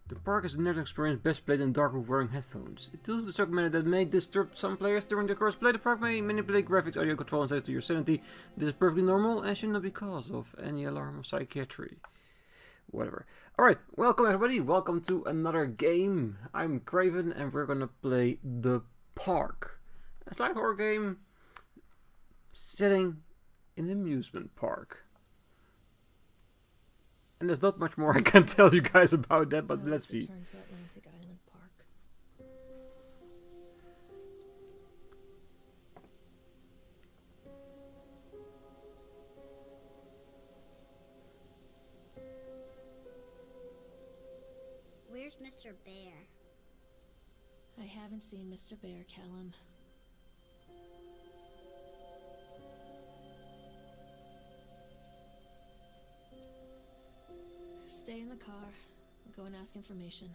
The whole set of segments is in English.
The park is a narrative experience best played in dark room wearing headphones. It deals with a subject matter that may disturb some players during the course play. The park may manipulate graphics, audio control, and set to your sanity. This is perfectly normal and should not be cause of any alarm of psychiatry. Whatever. Alright, welcome everybody. Welcome to another game. I'm Craven and we're gonna play The Park. A slight horror game setting in an amusement park. And there's not much more I can tell you guys about that, but let's see. Return to Atlantic Island Park. Where's Mr. Bear? I haven't seen Mr. Bear, Callum. Stay in the car. I'll go and ask information.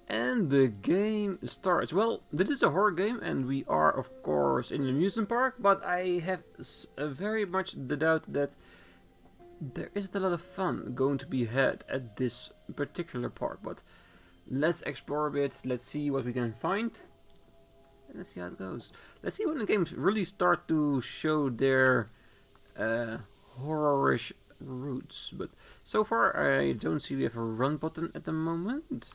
And the game starts. Well, this is a horror game and we are of course in an amusement park, but I have very much the doubt that there isn't a lot of fun going to be had at this particular park. But let's explore a bit, let's see what we can find, and let's see how it goes. Let's see when the games really start to show their horrorish roots, but so far I don't see we have a run button at the moment.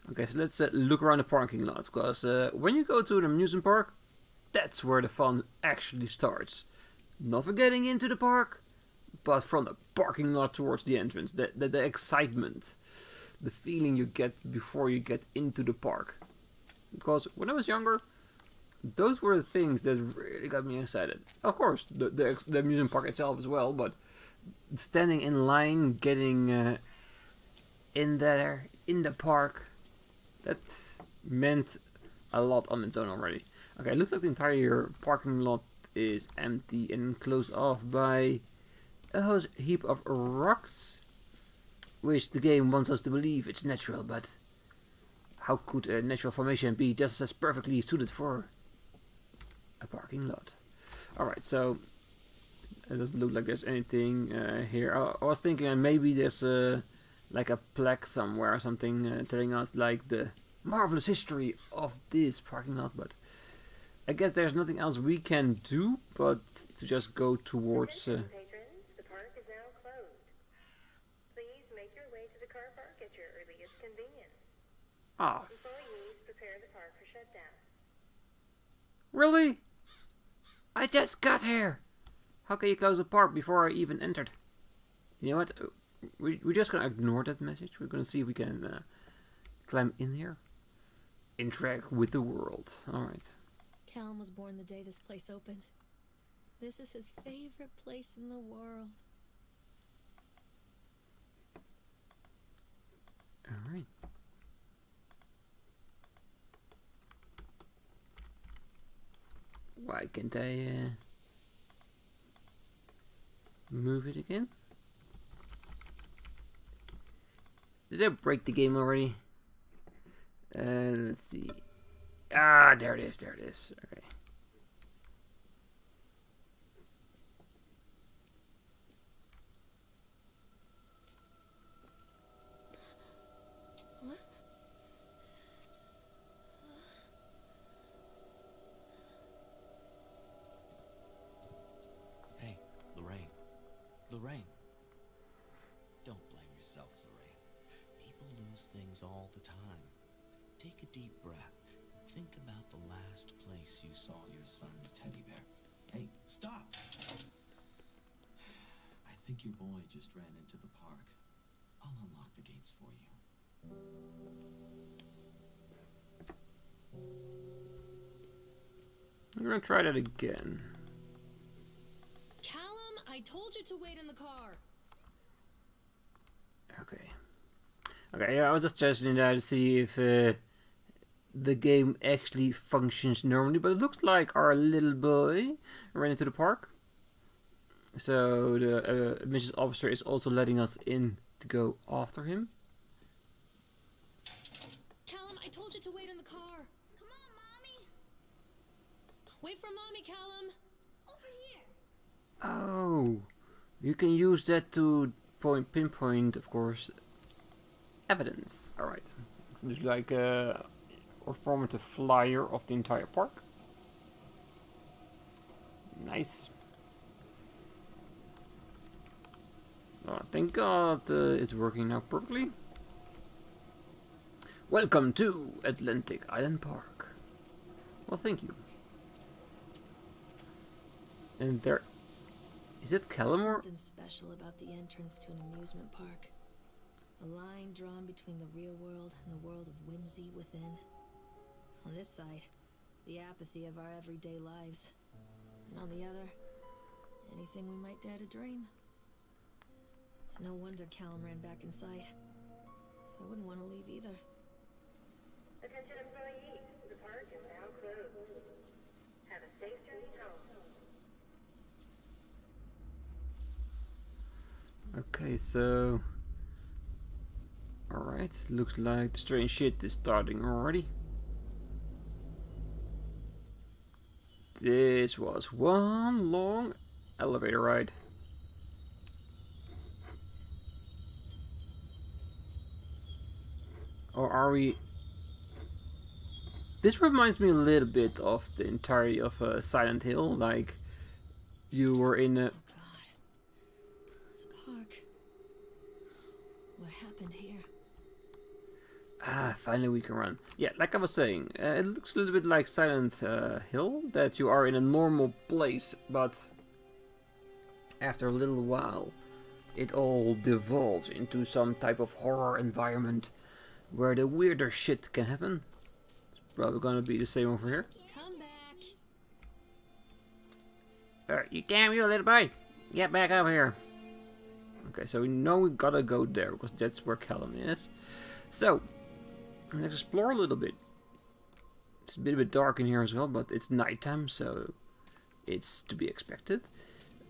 Okay, so let's look around the parking lot, because when you go to an amusement park, that's where the fun actually starts. Not for getting into the park, but from the parking lot towards the entrance. The excitement, the feeling you get before you get into the park. Because when I was younger, those were the things that really got me excited. Of course, the amusement park itself as well, but standing in line, getting in there, in the park, that meant a lot on its own already. Okay, it looks like the entire parking lot is empty and closed off by a whole heap of rocks, which the game wants us to believe it's natural, but how could a natural formation be just as perfectly suited for a parking lot? Alright, so it doesn't look like there's anything here. I was thinking maybe there's like a plaque somewhere or something telling us like the marvelous history of this parking lot, but I guess there's nothing else we can do but to just go towards Patrons, the park is now closed. Please make your way to the car park at your earliest convenience. Employees prepare the park for shutdown. Really? I just got here. How can you close the park before I even entered? You know what? We're just gonna ignore that message. We're gonna see if we can climb in here. Interact with the world. Alright. Callum was born the day this place opened. This is his favorite place in the world. Alright. Why can't I move it again? Did I break the game already? Let's see. Ah, there it is, there it is. Okay. What? Hey, Lorraine. Lorraine. Don't blame yourself, Lorraine. People lose things all the time. Take a deep breath and think about the last place you saw your son's teddy bear. Hey, stop! I think your boy just ran into the park. I'll unlock the gates for you. I'm gonna try that again. Callum, I told you to wait in the car. Okay. Okay, yeah, I was just testing it out to see if the game actually functions normally, but it looks like our little boy ran into the park. So the admissions officer is also letting us in to go after him. Callum, I told you to wait in the car. Come on, Mommy. Wait for Mommy, Callum. Over here. Oh, you can use that to pinpoint, of course, evidence. Alright. So there's like a formative flyer of the entire park. Nice. Oh, thank God it's working now perfectly. Welcome to Atlantic Island Park. Well, thank you. And there... Is it Callum or... Something special about the entrance to an amusement park. A line drawn between the real world and the world of whimsy within. On this side, the apathy of our everyday lives. And on the other, anything we might dare to dream. It's no wonder Callum ran back inside. I wouldn't want to leave either. Attention employees, the park is now closed. Have a safe journey home. Okay, so... Alright, looks like the strange shit is starting already. This was one long elevator ride. Or are we... This reminds me a little bit of the entirety of Silent Hill, like you were in a... God. The park. What happened here? Ah, finally we can run. Yeah, like I was saying, it looks a little bit like Silent Hill, that you are in a normal place, but after a little while it all devolves into some type of horror environment where the weirder shit can happen. It's probably gonna be the same over here. Come back. Alright, you damn you little boy! Get back over here! Okay, so we know we gotta go there, because that's where Callum is. So, let's explore a little bit. It's a bit dark in here as well, but it's nighttime, so it's to be expected.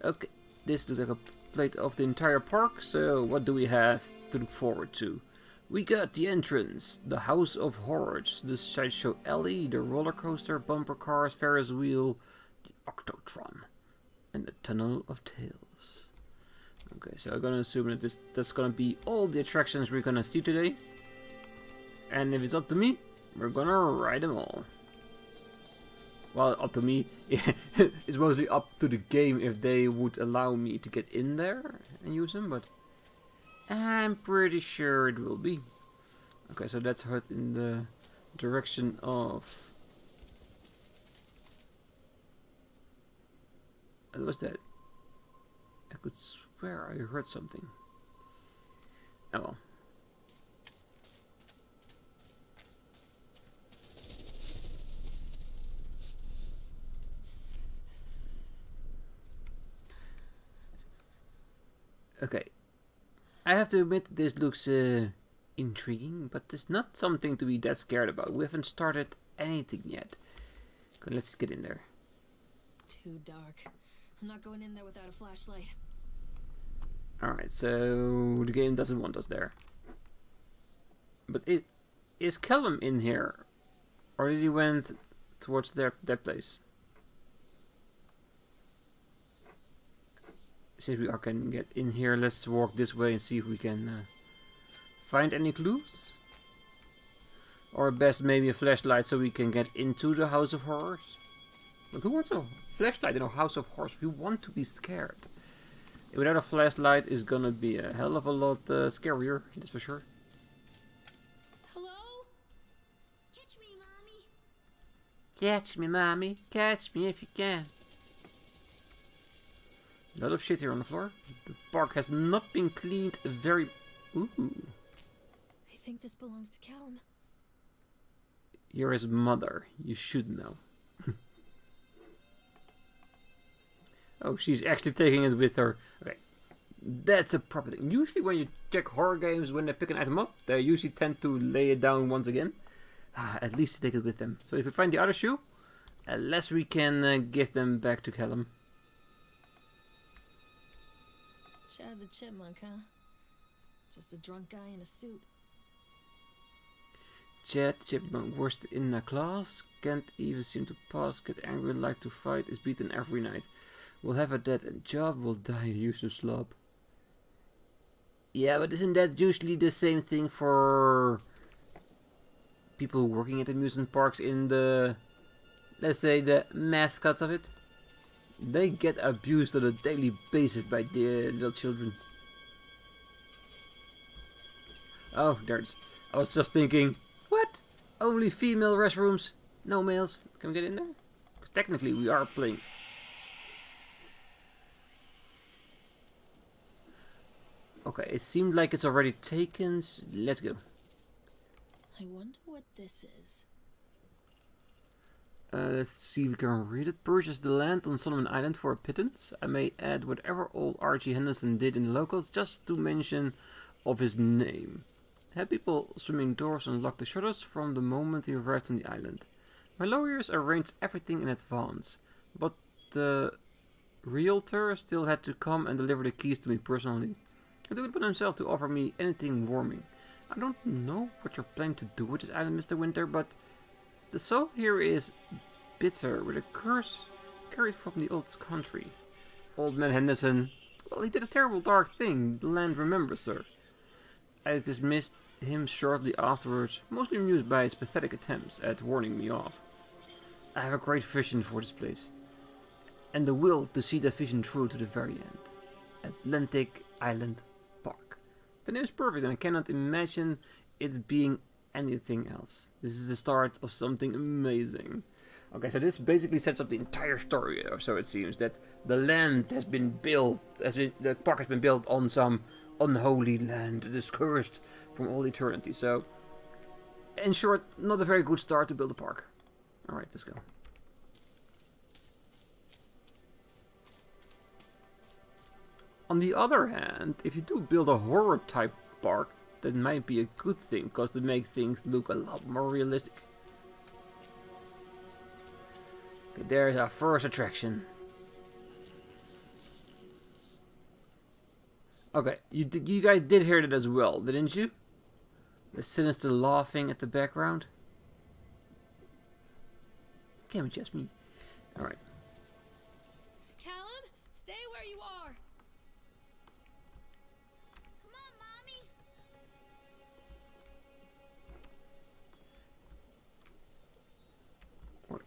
Okay, this looks like a plate of the entire park, so what do we have to look forward to? We got the entrance, the House of Horrors, the sideshow alley, the roller coaster, bumper cars, Ferris wheel, the Octotron, and the Tunnel of Tales. Okay, so I'm gonna assume that that's gonna be all the attractions we're gonna see today. And if it's up to me, we're gonna ride them all. Well, up to me, it's mostly up to the game if they would allow me to get in there and use them, but I'm pretty sure it will be. Okay, so let's head in the direction of... What was that? I could swear I heard something. Oh well. Okay, I have to admit this looks intriguing, but it's not something to be that scared about. We haven't started anything yet. Okay, let's get in there. Too dark. I'm not going in there without a flashlight. Alright, so the game doesn't want us there. But is Callum in here? Or did he went towards that place? Since we can get in here, let's walk this way and see if we can find any clues. Or best maybe a flashlight so we can get into the House of Horrors. But who wants a flashlight in a House of Horrors? We want to be scared. Without a flashlight it's gonna be a hell of a lot scarier, that's for sure. Hello? Catch me, Mommy. Catch me, Mommy. Catch me if you can. A lot of shit here on the floor. The park has not been cleaned very... Ooh. I think this belongs to Callum. You're his mother. You should know. Oh, she's actually taking it with her. Okay. That's a proper thing. Usually when you check horror games, when they pick an item up, they usually tend to lay it down once again. At least take it with them. So if we find the other shoe, unless we can give them back to Callum. Chad the Chipmunk, huh? Just a drunk guy in a suit. Chad the Chipmunk, worst in a class, can't even seem to pass, get angry, like to fight, is beaten every night. Will have a dead end job, will die a useless slob. Yeah, but isn't that usually the same thing for people working at amusement parks in the, let's say, the mascots of it? They get abused on a daily basis by the little children. Oh, there's. I was just thinking, what? Only female restrooms? No males? Can we get in there? Because technically we are playing. Okay, it seemed like it's already taken. Let's go. I wonder what this is. Let's see if we can read it. Purchase the land on Solomon Island for a pittance. I may add whatever old Archie Henderson did in the locals just to mention of his name. Had people swimming doors and lock the shutters from the moment he arrived on the island. My lawyers arranged everything in advance, but the realtor still had to come and deliver the keys to me personally. He took it upon himself to offer me anything warming. I don't know what you're planning to do with this island, Mr. Winter, but the soul here is bitter with a curse carried from the old country. Old man Henderson, well, he did a terrible dark thing, the land remembers, sir. I dismissed him shortly afterwards, mostly amused by his pathetic attempts at warning me off. I have a great vision for this place, and the will to see that vision through to the very end. Atlantic Island Park. The name is perfect and I cannot imagine it being anything else. This is the start of something amazing. Okay, so this basically sets up the entire story, or so it seems, that the land has been built, the park has been built on some unholy land that is cursed from all eternity. So, in short, not a very good start to build a park. Alright, let's go. On the other hand, if you do build a horror type park, that might be a good thing, because it makes things look a lot more realistic. Okay, there's our first attraction. Okay, you guys did hear that as well, didn't you? The sinister laughing at the background. It can't be just me. Alright. Callum, stay where you are. Come on, Mommy. What?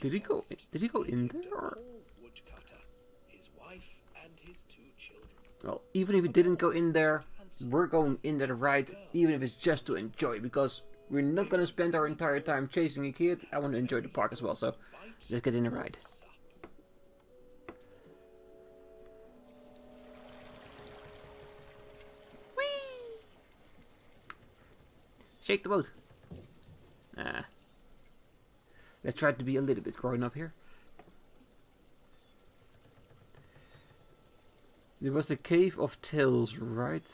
Did he go? Did he go in there? Or? Well, even if he didn't go in there, we're going in there right, even if it's just to enjoy, because we're not going to spend our entire time chasing a kid. I want to enjoy the park as well, so let's get in the ride. Whee! Shake the boat. Let's try to be a little bit grown up here. There was the Cave of Tales, right?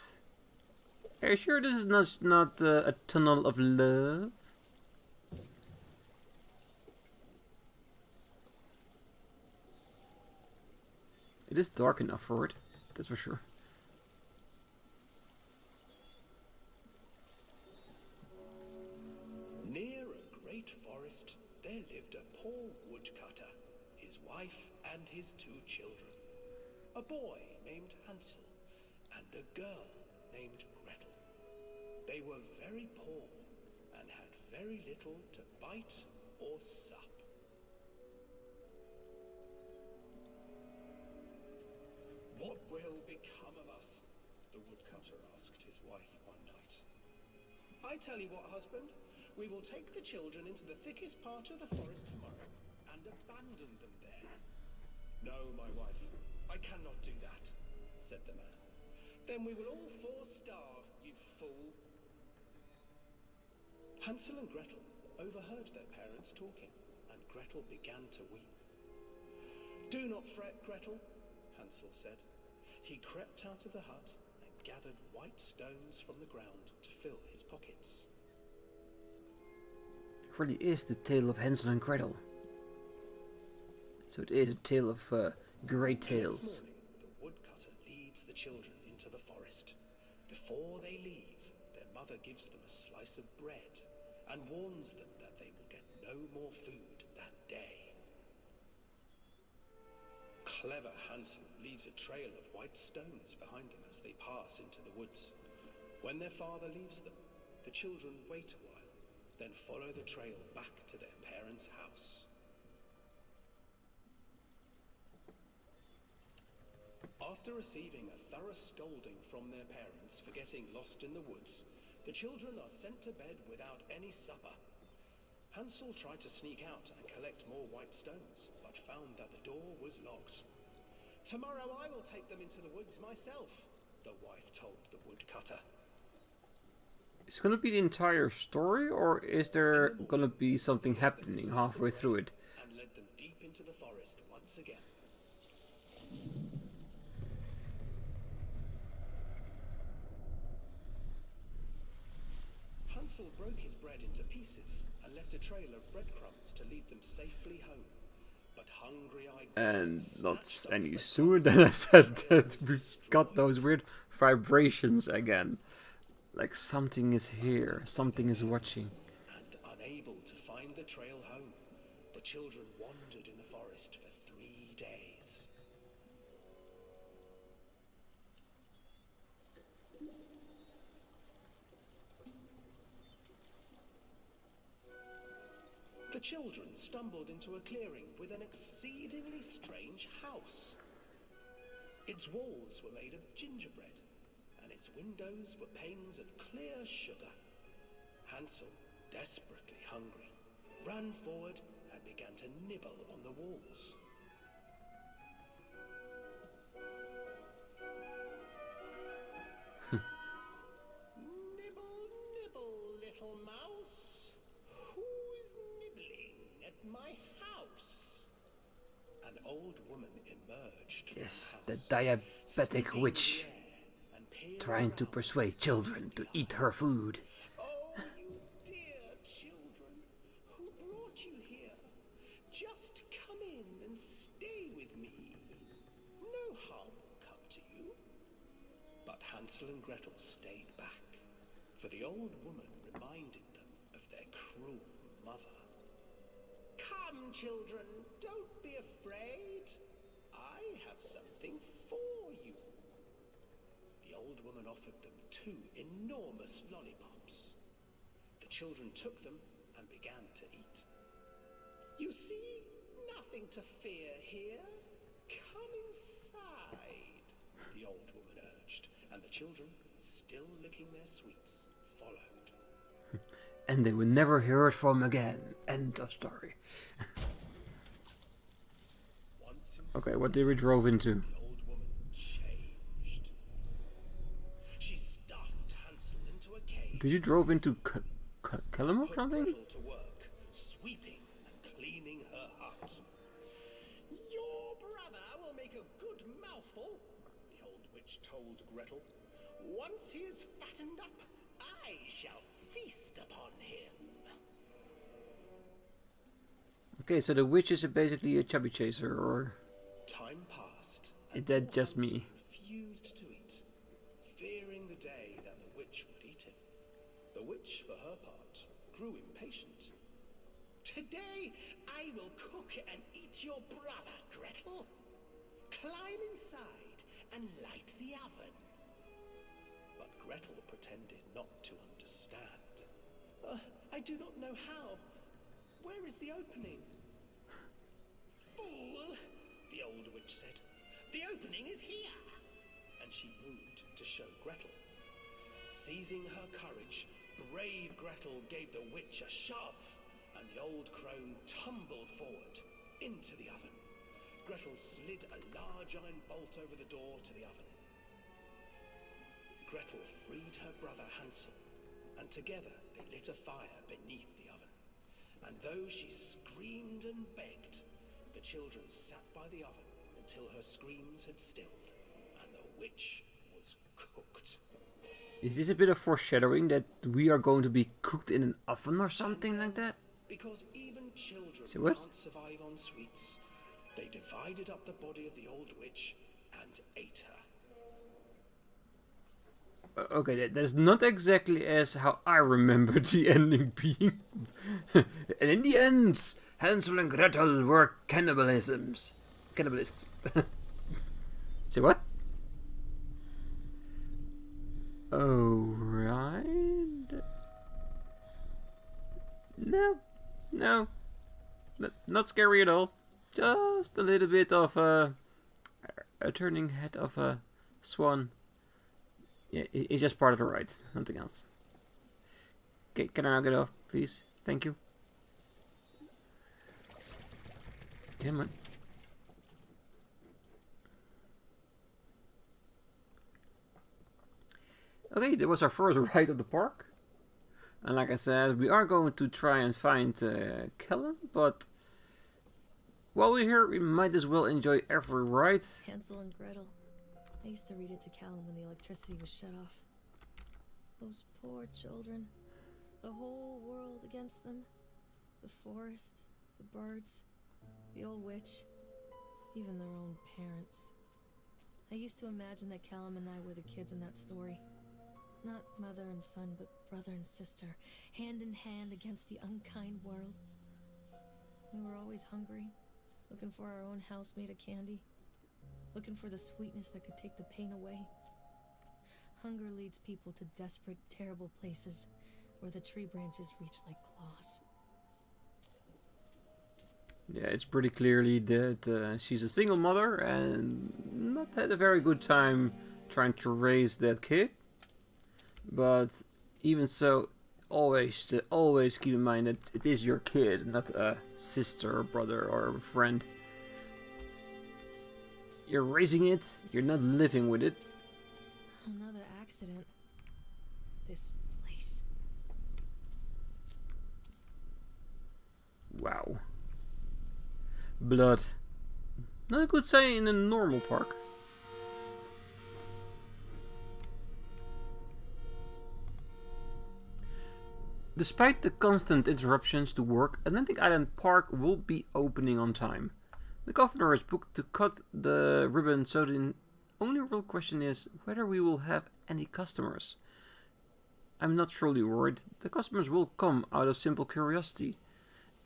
Are you sure this is not a tunnel of love? It is dark enough for it, that's for sure. Near a great forest, there lived a poor woodcutter, his wife and his 2 children. A boy named Hansel and a girl named Gretel. They were very poor and had very little to bite or sup. What will become of us? The woodcutter asked his wife one night. I tell you what, husband, we will take the children into the thickest part of the forest tomorrow and abandon them there. No, my wife, I cannot do that, said the man. Then we will all 4 starve, you fool. Hansel and Gretel overheard their parents talking, and Gretel began to weep. Do not fret, Gretel, Hansel said. He crept out of the hut and gathered white stones from the ground to fill his pockets. It really is the tale of Hansel and Gretel. So it is a tale of great tales. Next morning, the woodcutter leads the children into the forest. Before they leave, their mother gives them a slice of bread and warns them that they will get no more food that day. Clever Hansel leaves a trail of white stones behind them as they pass into the woods. When their father leaves them, the children wait a while, then follow the trail back to their parents' house. After receiving a thorough scolding from their parents for getting lost in the woods, the children are sent to bed without any supper. Hansel tried to sneak out and collect more white stones, but found that the door was locked. "Tomorrow I will take them into the woods myself," the wife told the woodcutter. Is it gonna be the entire story, or is there gonna be something happening halfway through it? And led them deep into the forest once again. Hansel broke his bread into pieces and left a trail of breadcrumbs to lead them safely home. But hungry-eyed And not any sooner than I said that we've got those weird vibrations again. Like something is here, something is watching. and unable to find the trail home, the children wandered in the forest for 3 days. The children stumbled into a clearing with an exceedingly strange house. Its walls were made of gingerbread, and its windows were panes of clear sugar. Hansel, desperately hungry, ran forward and began to nibble on the walls. Nibble, nibble, little mouse. Who's nibbling at my house? An old woman emerged from Yes, the the house, diabetic sniffing witch, the air and peering trying to around. persuade children to eat her food. Oh, you dear children, who brought you here? Just come in and stay with me. No harm will come to you. But Hansel and Gretel stayed back, for the old woman reminded them of their cruel mother. Come, children, don't be afraid. I have something for you. The old woman offered them 2 enormous lollipops. The children took them and began to eat. You see, nothing to fear here. Come inside, the old woman urged, and the children, still licking their sweets, followed. And they were never heard from again. End of story. Once in Okay, what did we drove into? the old woman changed. She stuffed Hansel into a cage. Did you drove into Callum or Put something? Gretel to work, sweeping and cleaning her hut. Your brother will make a good mouthful, the old witch told Gretel. Once he is fattened up, I shall feast upon him. Okay, so the witch is basically a chubby chaser, or Time passed. is and that all just Hansel me? refused to eat, fearing the day that the witch would eat him. The witch, for her part, grew impatient. Today I will cook and eat your brother, Gretel. Climb inside and light the oven. But Gretel pretended not to understand. I do not know how. Where is the opening? Fool, the old witch said. The opening is here. And she moved to show Gretel. Seizing her courage, brave Gretel gave the witch a shove, and the old crone tumbled forward into the oven. Gretel slid a large iron bolt over the door to the oven. Gretel freed her brother Hansel, and together they lit a fire beneath the oven. And though she screamed and begged, the children sat by the oven until her screams had stilled, and the witch was cooked. Is this a bit of foreshadowing that we are going to be cooked in an oven or something like that? Because even children Say what? can't survive on sweets, they divided up the body of the old witch and ate her. Okay, that's not exactly as how I remember the ending being. And in the end, Hansel and Gretel were cannibalists. Say what? Alright. No. No. Not scary at all. Just a little bit of a turning head of a swan. Yeah, it's just part of the ride, nothing else. Okay, can I now get off, please? Thank you. Come on. Okay, that was our first ride of the park. And like I said, we are going to try and find Callum, but while we're here, we might as well enjoy every ride. Hansel and Gretel. I used to read it to Callum when the electricity was shut off. Those poor children. The whole world against them. The forest, the birds, the old witch, even their own parents. I used to imagine that Callum and I were the kids in that story. Not mother and son, but brother and sister, hand in hand against the unkind world. We were always hungry, looking for our own house made of candy, looking for the sweetness that could take the pain away. Hunger leads people to desperate, terrible places where the tree branches reach like claws. Yeah, it's pretty clearly that she's a single mother and not had a very good time trying to raise that kid. But even so, always keep in mind that it is your kid, not a sister or brother or a friend. You're raising it, you're not living with it. Another accident. This place. Wow. Blood. Not a good sign in a normal park. Despite the constant interruptions to work, Atlantic Island Park will be opening on time. The governor is booked to cut the ribbon, so the only real question is whether we will have any customers. I'm not truly worried. The customers will come out of simple curiosity.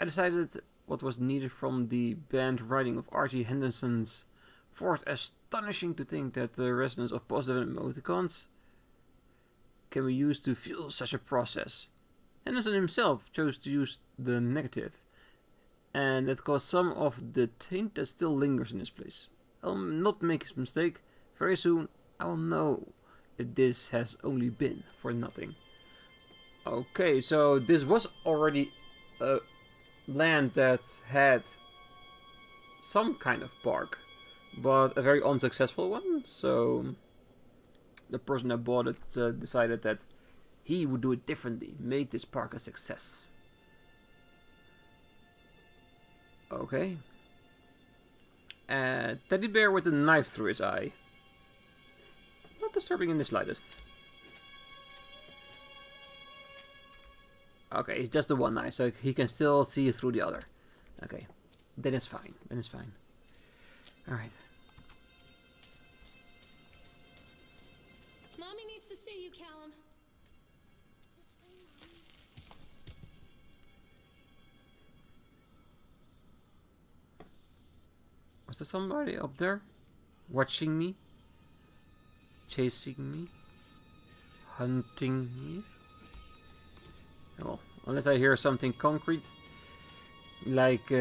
I decided what was needed from the band writing of Archie Henderson's Fourth. Astonishing to think that the resonance of positive emoticons can be used to fuel such a process. Henderson himself chose to use the negative, and that caused some of the taint that still lingers in this place. I'll not make this mistake. Very soon I will know if this has only been for nothing. Okay, so this was already a land that had some kind of park, but a very unsuccessful one. So the person that bought it decided that he would do it differently, make this park a success. Okay. Teddy bear with a knife through his eye. Not disturbing in the slightest. Okay, it's just the one eye, so he can still see through the other. Okay, then it's fine. Then it's fine. Alright. Mommy needs to see you, Callum. Was there somebody up there? Watching me? Chasing me? Hunting me? Well, unless I hear something concrete, like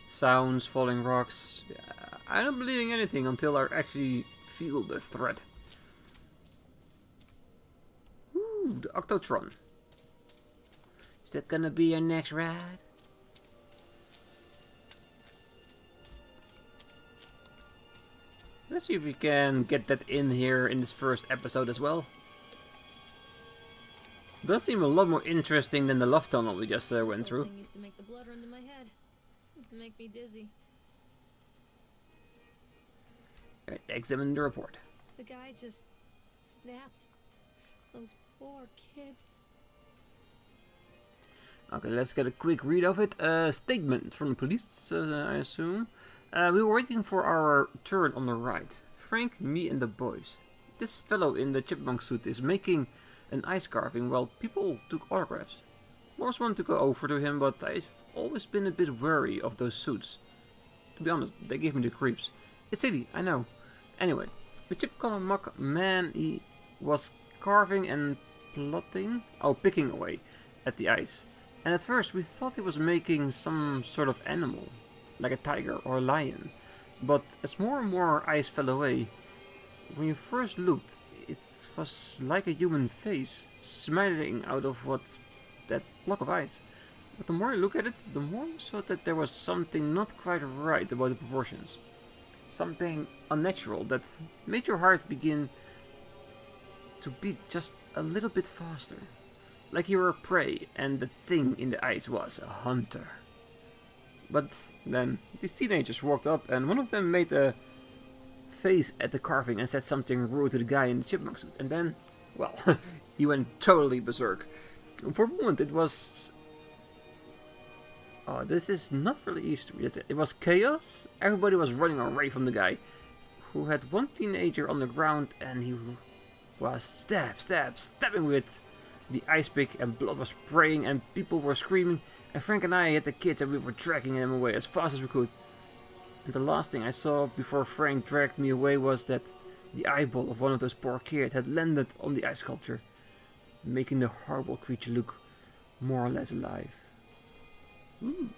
sounds, falling rocks, I'm not believing anything until I actually feel the threat. Ooh, the Octotron. Is that gonna be your next ride? Let's see if we can get that in here in this first episode as well. Does seem a lot more interesting than the love tunnel we just went through. Used to make the blood run to my head. Make me dizzy. Alright, examine the report. The guy just snapped. Those poor kids. Okay, let's get a quick read of it. Statement from the police, I assume. We were waiting for our turn on the right. Frank, me and the boys. This fellow in the chipmunk suit is making an ice carving while people took autographs. Morris wanted to go over to him, but I've always been a bit wary of those suits. To be honest, they give me the creeps. It's silly, I know. Anyway, The chipmunk man, he was carving and picking away at the ice. And at first we thought he was making some sort of animal, like a tiger or a lion. But as more and more ice fell away, when you first looked, it was like a human face smiling out of that block of ice. But the more you look at it, the more you saw that there was something not quite right about the proportions. Something unnatural that made your heart begin to beat just a little bit faster. Like you were a prey and the thing in the ice was a hunter. But then these teenagers walked up and one of them made a face at the carving and said something rude to the guy in the chipmunk suit. And then, well, he went totally berserk. For a moment it was... Oh, this is not really easy to read. It was chaos. Everybody was running away from the guy, who had one teenager on the ground and he was stabbing with the ice pick, and blood was spraying and people were screaming, and Frank and I had the kids and we were dragging them away as fast as we could. And the last thing I saw before Frank dragged me away was that the eyeball of one of those poor kids had landed on the ice sculpture, making the horrible creature look more or less alive. Ooh.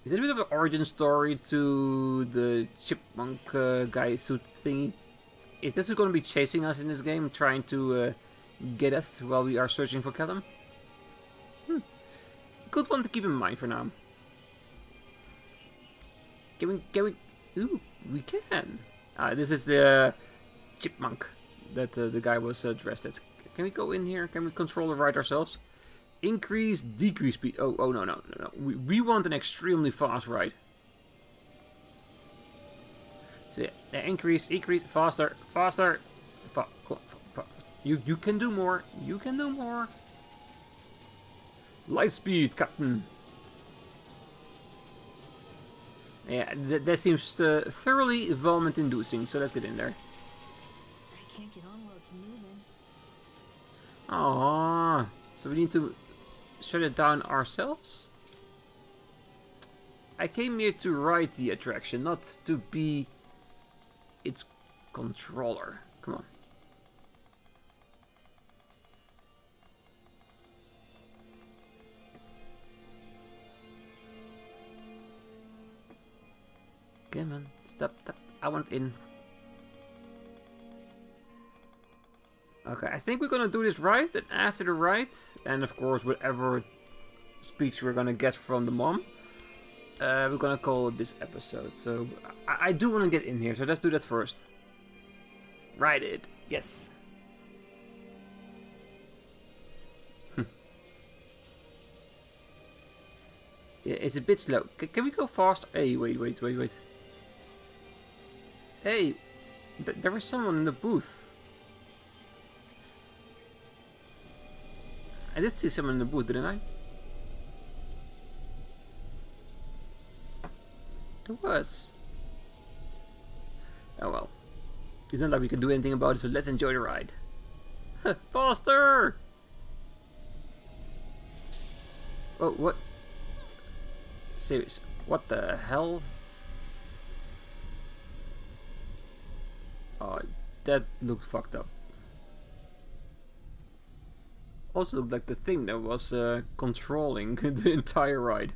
Is that a bit of an origin story to the chipmunk guy suit thingy? Is this going to be chasing us in this game, trying to get us while we are searching for Callum? Good one to keep in mind for now. Can we? Ooh, we can. This is the chipmunk that the guy was dressed as. Can we go in here? Can we control the ride ourselves? Increase, decrease speed. Oh, no. We want an extremely fast ride. So yeah, increase, faster. You can do more. You can do more. Light speed, Captain. Yeah, that seems thoroughly vomit-inducing. So let's get in there. I can't get on while it's moving. Aww. So we need to shut it down ourselves? I came here to ride the attraction, not to be its controller. Come on. Come on, stop. I want in. Okay, I think we're gonna do this right, and after the ride, and of course whatever speech we're gonna get from the mom, we're gonna call it this episode. So I do want to get in here, so let's do that first. Ride it, yes. Yeah, it's a bit slow. Can we go fast? Hey, wait. Hey, there was someone in the booth. I did see someone in the booth, didn't I? There was. Oh well. It's not like we can do anything about it, so let's enjoy the ride. Faster! Oh, what? Serious? What the hell? Oh, that looked fucked up. Also looked like the thing that was controlling the entire ride.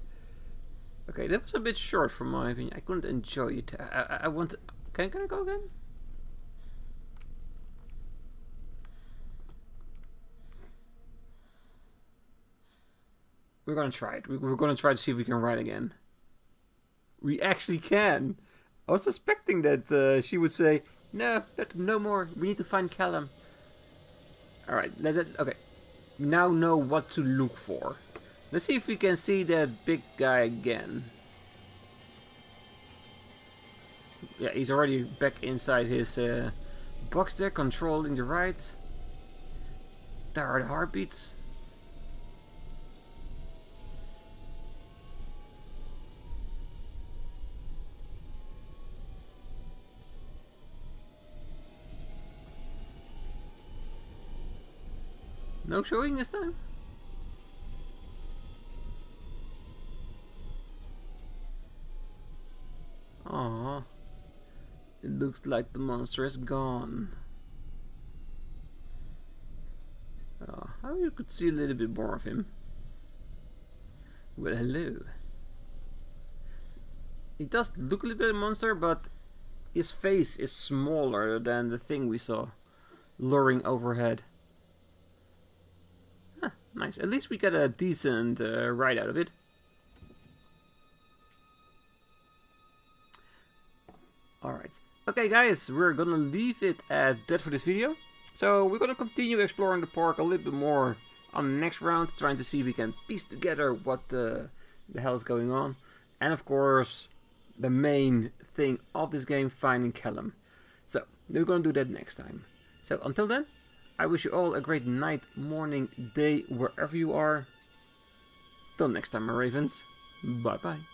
Okay, that was a bit short for my opinion. I couldn't enjoy it. I want to... Can I go again? We're gonna try it. We're gonna try to see if we can ride again. We actually can. I was suspecting that she would say, no more. We need to find Callum. Alright, okay. We now know what to look for. Let's see if we can see that big guy again. Yeah, he's already back inside his box there, controlling the ride. There are the heartbeats. No showing this time? Aww. It looks like the monster is gone. How you could see a little bit more of him. Well, hello. He does look a little bit of a monster, but his face is smaller than the thing we saw luring overhead. Huh, nice. At least we got a decent ride out of it. Alright. Okay guys, we're gonna leave it at that for this video. So we're gonna continue exploring the park a little bit more on the next round, trying to see if we can piece together what the hell is going on. And of course, the main thing of this game, finding Callum. So we're gonna do that next time. So until then, I wish you all a great night, morning, day, wherever you are. Till next time, my ravens. Bye bye.